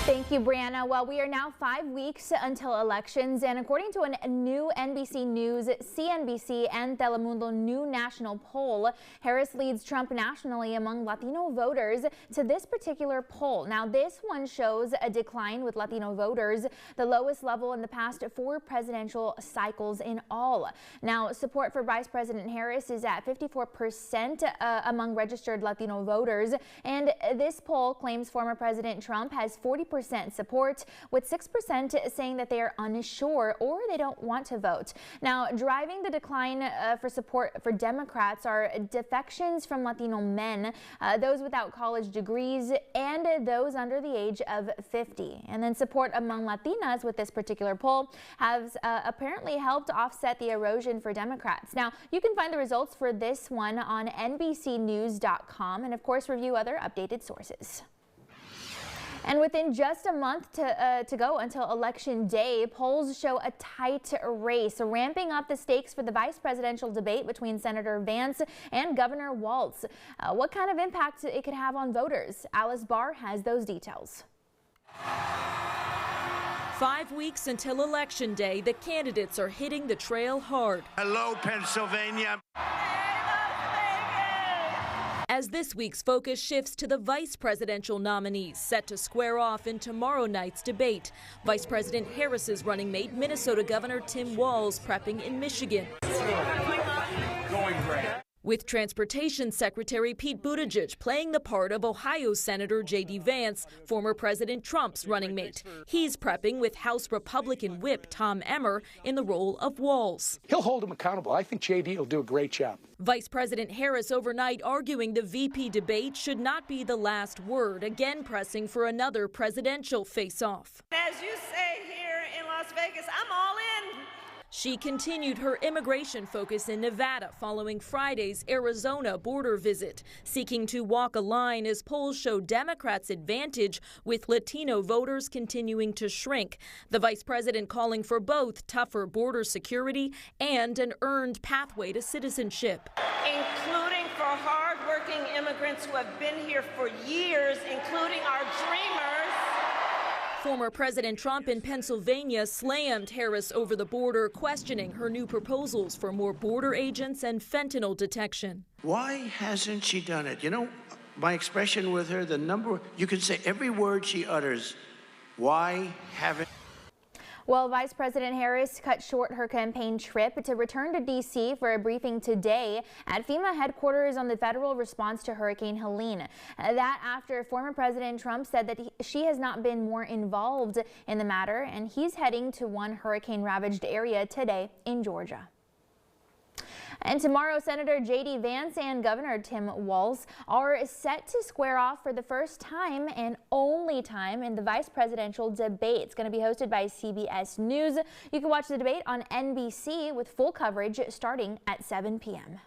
Thank you, Brianna. Well, we are now 5 weeks until elections, and according to a new NBC News, CNBC, and Telemundo new national poll, Harris leads Trump nationally among Latino voters to this particular poll. Now, this one shows a decline with Latino voters, the lowest level in the past 4 presidential cycles in all. Now, support for Vice President Harris is at 54% among registered Latino voters, and this poll claims former President Trump has 40% support, with 6% saying that they are unsure or they don't want to vote. Now, driving the decline for support for Democrats are defections from Latino men, those without college degrees, and those under the age of 50. And then support among Latinas with this particular poll has apparently helped offset the erosion for Democrats. Now, you can find the results for this one on NBCnews.com and, of course, review other updated sources. And within just a month to go until Election Day, polls show a tight race, ramping up the stakes for the vice presidential debate between Senator Vance and Governor Walz. What kind of impact it could have on voters? Alice Barr has those details. 5 weeks until Election Day, the candidates are hitting the trail hard. Hello, Pennsylvania. As this week's focus shifts to the vice presidential nominees set to square off in tomorrow night's debate. Vice President Harris's running mate, Minnesota Governor Tim Walz, prepping in Michigan. Going great. With Transportation Secretary Pete Buttigieg playing the part of Ohio Senator J.D. Vance, former President Trump's running mate. He's prepping with House Republican Whip Tom Emmer in the role of Walz. He'll hold him accountable. I think J.D. will do a great job. Vice President Harris overnight arguing the VP debate should not be the last word, again pressing for another presidential face-off. As you say here in Las Vegas, I'm all in. She continued her immigration focus in Nevada following Friday's Arizona border visit, seeking to walk a line as polls show Democrats' advantage, with Latino voters continuing to shrink. The vice president calling for both tougher border security and an earned pathway to citizenship. Including for hard-working immigrants who have been here for years, including our dreamers. Former President Trump in Pennsylvania slammed Harris over the border, questioning her new proposals for more border agents and fentanyl detection. Why hasn't she done it? You know, my expression with her, you can say every word she utters. Why haven't? Well, Vice President Harris cut short her campaign trip to return to D.C. for a briefing today at FEMA headquarters on the federal response to Hurricane Helene. That after former President Trump said that she has not been more involved in the matter, and he's heading to one hurricane-ravaged area today in Georgia. And tomorrow, Senator J.D. Vance and Governor Tim Walz are set to square off for the first time and only time in the vice presidential debate. It's going to be hosted by CBS News. You can watch the debate on NBC with full coverage starting at 7 p.m.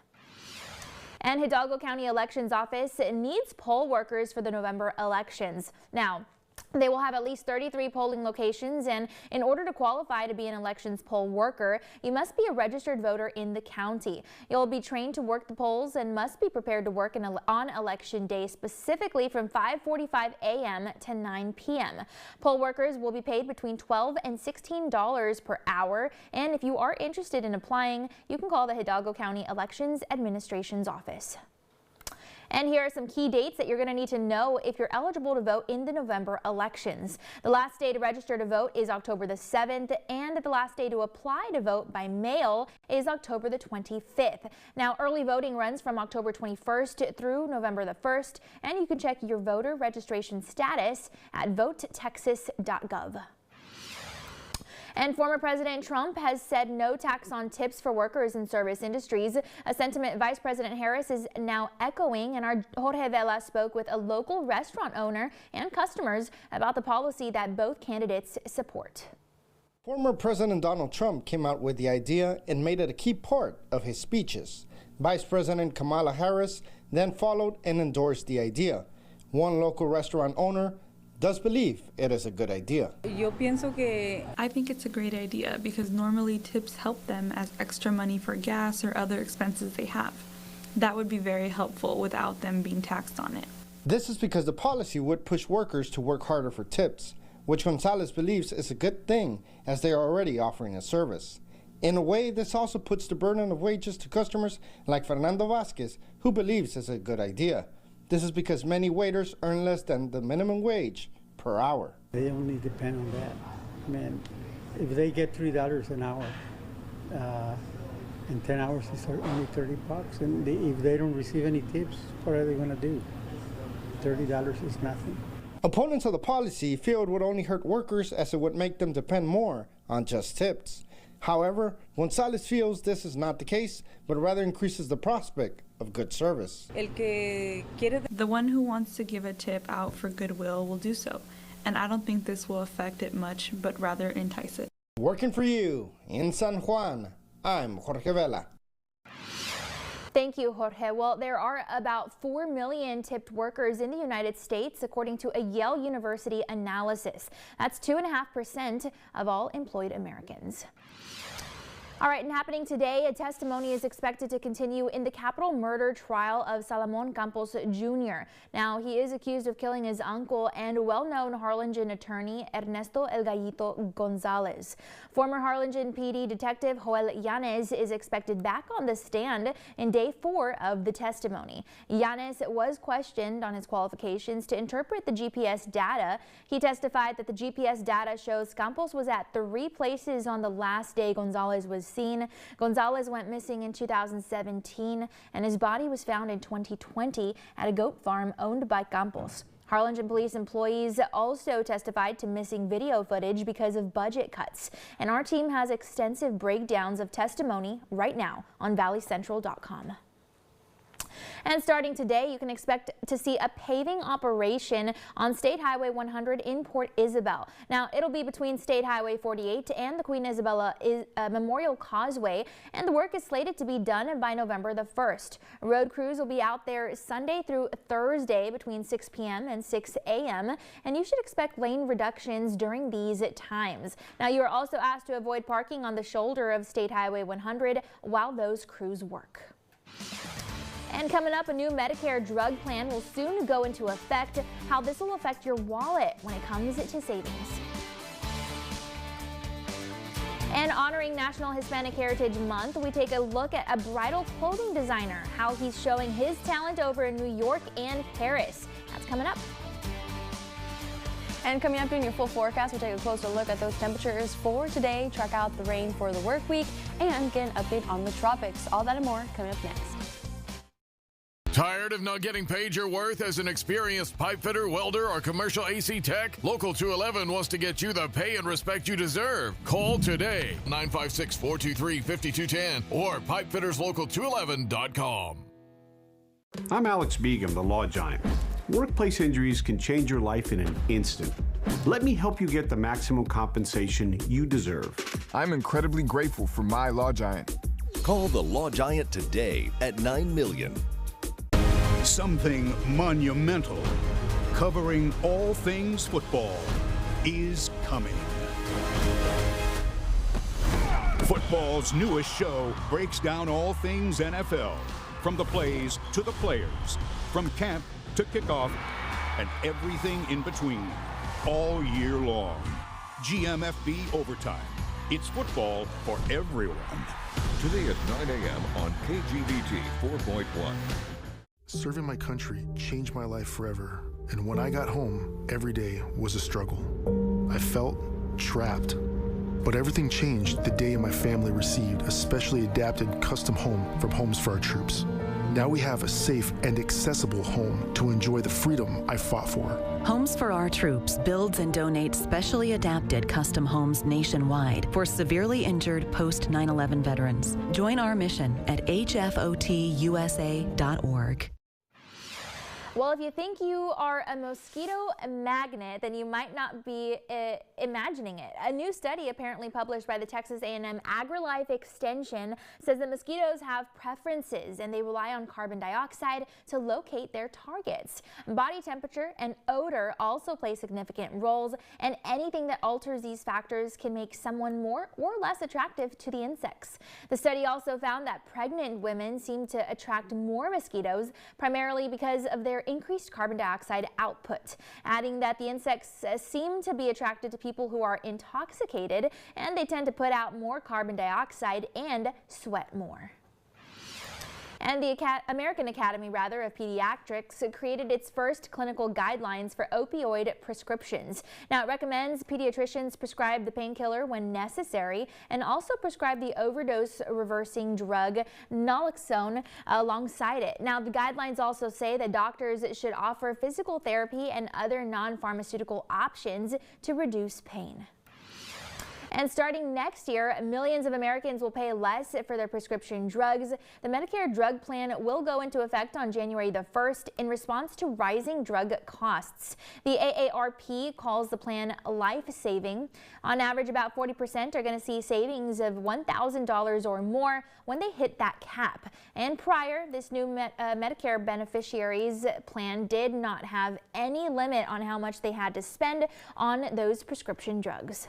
And Hidalgo County Elections Office needs poll workers for the November elections. Now, they will have at least 33 polling locations, and in order to qualify to be an elections poll worker, you must be a registered voter in the county. You'll be trained to work the polls and must be prepared to work on election day, specifically from 5:45 a.m. to 9 p.m. Poll workers will be paid between $12 and $16 per hour, and if you are interested in applying, you can call the Hidalgo County Elections Administration's office. And here are some key dates that you're going to need to know if you're eligible to vote in the November elections. The last day to register to vote is October the 7th, and the last day to apply to vote by mail is October the 25th. Now, early voting runs from October 21st through November the 1st, and you can check your voter registration status at votetexas.gov. And former President Trump has said no tax on tips for workers in service industries, a sentiment Vice President Harris is now echoing, and our Jorge Vela spoke with a local restaurant owner and customers about the policy that both candidates support. Former President Donald Trump came out with the idea and made it a key part of his speeches. Vice President Kamala Harris then followed and endorsed the idea. One local restaurant owner does believe it is a good idea. I think it's a great idea because normally tips help them as extra money for gas or other expenses they have. That would be very helpful without them being taxed on it. This is because the policy would push workers to work harder for tips. which Gonzalez believes is a good thing as they are already offering a service. In a way, this also puts the burden of wages to customers like Fernando Vasquez, who believes it's a good idea. This is because many waiters earn less than the minimum wage per hour. They only depend on that. I mean, if they get $3 an hour, in 10 hours it's only $30. And if they don't receive any tips, what are they going to do? $30 is nothing. Opponents of the policy feel it would only hurt workers as it would make them depend more on just tips. However, Gonzalez feels this is not the case, but rather increases the prospect of good service. The one who wants to give a tip out for goodwill will do so, and I don't think this will affect it much, but rather entice it. Working for you in San Juan, I'm Jorge Vela. Thank you, Jorge. Well, there are about 4 million tipped workers in the United States, according to a Yale University analysis. That's 2.5% of all employed Americans. All right, and happening today, a testimony is expected to continue in the capital murder trial of Salomon Campos Jr. Now, he is accused of killing his uncle and well-known Harlingen attorney Ernesto El Gallito Gonzalez. Former Harlingen PD detective Joel Yanes is expected back on the stand in day 4 of the testimony. Yanes was questioned on his qualifications to interpret the GPS data. He testified that the GPS data shows Campos was at 3 places on the last day Gonzalez was seen. Gonzalez went missing in 2017, and his body was found in 2020 at a goat farm owned by Campos. Harlingen police employees also testified to missing video footage because of budget cuts. And our team has extensive breakdowns of testimony right now on valleycentral.com. And starting today, you can expect to see a paving operation on State Highway 100 in Port Isabel. Now, it'll be between State Highway 48 and the Queen Isabella Memorial Causeway, and the work is slated to be done by November the 1st. Road crews will be out there Sunday through Thursday between 6 p.m. and 6 a.m., and you should expect lane reductions during these times. Now, you are also asked to avoid parking on the shoulder of State Highway 100 while those crews work. And coming up, a new Medicare drug plan will soon go into effect. How this will affect your wallet when it comes to savings. And honoring National Hispanic Heritage Month, we take a look at a bridal clothing designer, how he's showing his talent over in New York and Paris. That's coming up. And coming up in your full forecast, we'll take a closer look at those temperatures for today, track out the rain for the work week, and get an update on the tropics. All that and more coming up next. Tired of not getting paid your worth as an experienced pipe fitter, welder, or commercial AC tech? Local 211 wants to get you the pay and respect you deserve. Call today, 956-423-5210 or pipefitterslocal211.com. I'm Alex Begum, the Law Giant. Workplace injuries can change your life in an instant. Let me help you get the maximum compensation you deserve. I'm incredibly grateful for my Law Giant. Call the Law Giant today at $9 million. Something monumental, covering all things football, is coming. Football's newest show breaks down all things NFL, from the plays to the players, from camp to kickoff, and everything in between, all year long. GMFB Overtime. It's football for everyone. Today at 9 a.m. on KGVT 4.1. Serving my country changed my life forever, and when I got home, every day was a struggle. I felt trapped. But everything changed the day my family received a specially adapted custom home from Homes for Our Troops. Now we have a safe and accessible home to enjoy the freedom I fought for. Homes for Our Troops builds and donates specially adapted custom homes nationwide for severely injured post 9/11 veterans. Join our mission at hfotusa.org. Well, if you think you are a mosquito magnet, then you might not be imagining it. A new study apparently published by the Texas A&M AgriLife Extension says that mosquitoes have preferences and they rely on carbon dioxide to locate their targets. Body temperature and odor also play significant roles, and anything that alters these factors can make someone more or less attractive to the insects. The study also found that pregnant women seem to attract more mosquitoes, primarily because of their increased carbon dioxide output, adding that the insects seem to be attracted to people who are intoxicated, and they tend to put out more carbon dioxide and sweat more. And the American Academy of Pediatrics created its first clinical guidelines for opioid prescriptions. Now, it recommends pediatricians prescribe the painkiller when necessary and also prescribe the overdose reversing drug naloxone alongside it. Now, the guidelines also say that doctors should offer physical therapy and other non-pharmaceutical options to reduce pain. And starting next year, millions of Americans will pay less for their prescription drugs. The Medicare drug plan will go into effect on January the 1st in response to rising drug costs. The AARP calls the plan life-saving. On average, about 40% are going to see savings of $1,000 or more when they hit that cap. And prior, this new Medicare beneficiaries plan did not have any limit on how much they had to spend on those prescription drugs.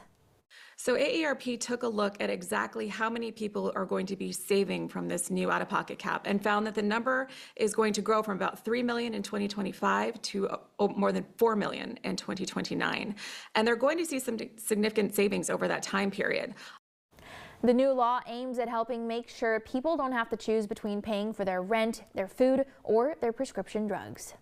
So AARP took a look at exactly how many people are going to be saving from this new out-of-pocket cap and found that the number is going to grow from about 3 million in 2025 to more than 4 million in 2029. And they're going to see some significant savings over that time period. The new law aims at helping make sure people don't have to choose between paying for their rent, their food, or their prescription drugs.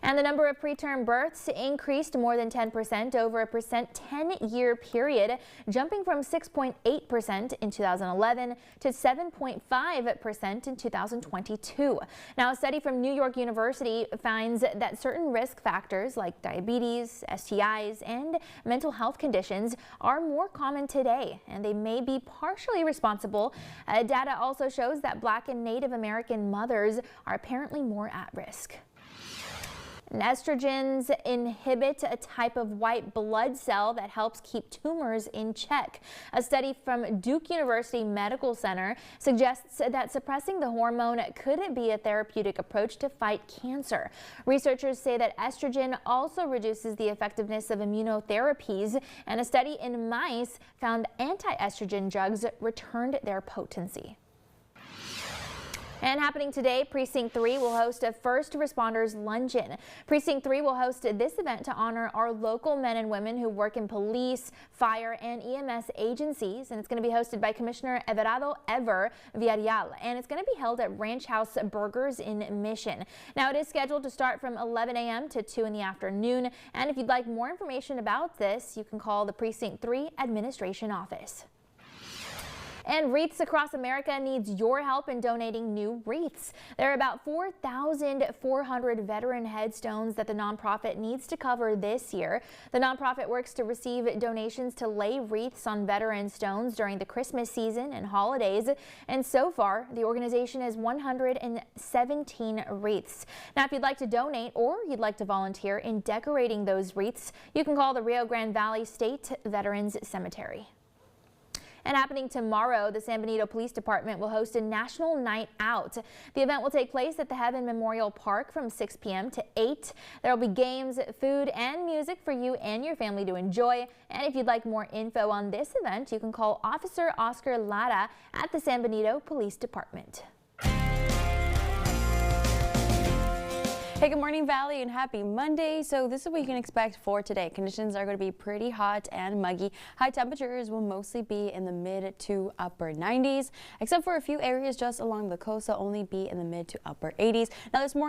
And the number of preterm births increased more than 10% over a 10-year period, jumping from 6.8% in 2011 to 7.5% in 2022. Now, a study from New York University finds that certain risk factors like diabetes, STIs, and mental health conditions are more common today, and they may be partially responsible. Data also shows that Black and Native American mothers are apparently more at risk. And estrogens inhibit a type of white blood cell that helps keep tumors in check. A study from Duke University Medical Center suggests that suppressing the hormone could be a therapeutic approach to fight cancer. Researchers say that estrogen also reduces the effectiveness of immunotherapies, and a study in mice found anti-estrogen drugs returned their potency. And happening today, Precinct 3 will host a First Responders Luncheon. Precinct 3 will host this event to honor our local men and women who work in police, fire, and EMS agencies. And it's going to be hosted by Commissioner Everardo Ever Villarreal. And it's going to be held at Ranch House Burgers in Mission. Now, it is scheduled to start from 11 a.m. to 2 in the afternoon. And if you'd like more information about this, you can call the Precinct 3 Administration Office. And Wreaths Across America needs your help in donating new wreaths. There are about 4,400 veteran headstones that the nonprofit needs to cover this year. The nonprofit works to receive donations to lay wreaths on veteran stones during the Christmas season and holidays. And so far, the organization has 117 wreaths. Now, if you'd like to donate or you'd like to volunteer in decorating those wreaths, you can call the Rio Grande Valley State Veterans Cemetery. And happening tomorrow, the San Benito Police Department will host a National Night Out. The event will take place at the Heaven Memorial Park from 6 p.m. to 8. There will be games, food, and music for you and your family to enjoy. And if you'd like more info on this event, you can call Officer Oscar Lara at the San Benito Police Department. Hey, good morning, Valley, and happy Monday. So this is what you can expect for today. Conditions are going to be pretty hot and muggy. High temperatures will mostly be in the mid to upper 90s, except for a few areas just along the coast will only be in the mid to upper 80s. Now this morning,